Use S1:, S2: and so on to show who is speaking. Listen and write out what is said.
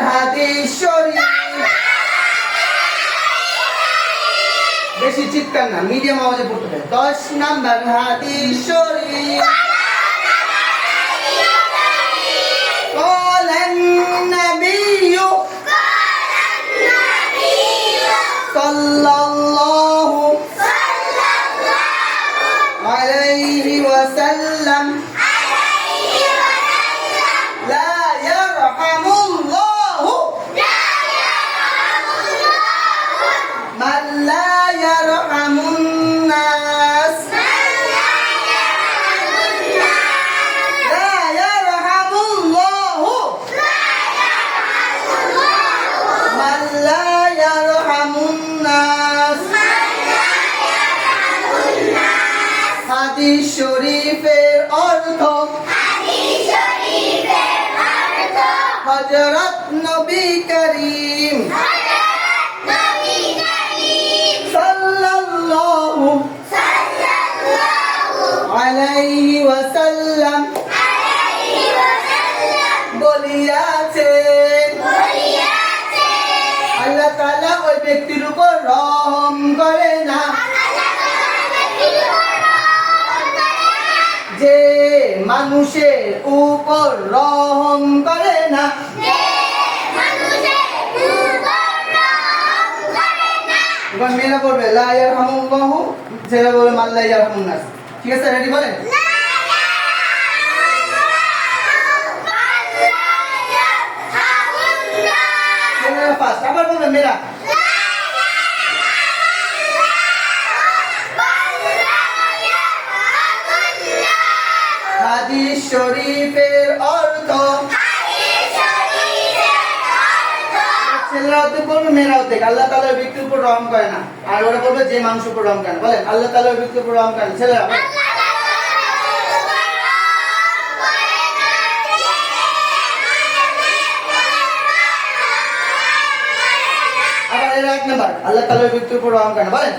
S1: হাদিস শরীফ। বেশি চিৎকার না, মিডিয়াম আওয়াজে পড়তে হবে। 10 নাম্বার হাদিস শরীফ। قال النبي صلى الله عليه وسلم لا يرحم الله من لا يرحم الناس لا يرحم الله من لا يرحم الناس হাদিস শরীফের অর্থ হযরত নবী করিম সাল্লাল্লাহু আলাইহি ওয়াসাল্লাম বলিয়াছেন, আল্লাহ তাআলা ওই ব্যক্তির উপর রহম করে না যে মানুষের উপর রহম করে না। এবার মেয়েরা বলবে লা ইয়ারহামুল্লাহু, ছেলেরা বলবে মান লা ইয়ারহামুন নাস। ঠিক আছে, রেডি? বলেন ছেলেরা ফার্স্ট, আবার বলবেন মেয়েরা। হাদিস শরীফের অর্থ, ছেলেরা তো বলবে মেয়েরাও দেখ আল্লাহ তাআলা ওই ব্যক্তির উপর রহম করে না, আর ওরা বলবে যে মানুষের উপর রহম করে না। বলেন আল্লাহ তাআলা ওই ব্যক্তির উপর রহম করে না। ছেলেরা আবার এর এক নাম্বার, আল্লাহ তাআলা ওই ব্যক্তির উপর রহম করে না। বলেন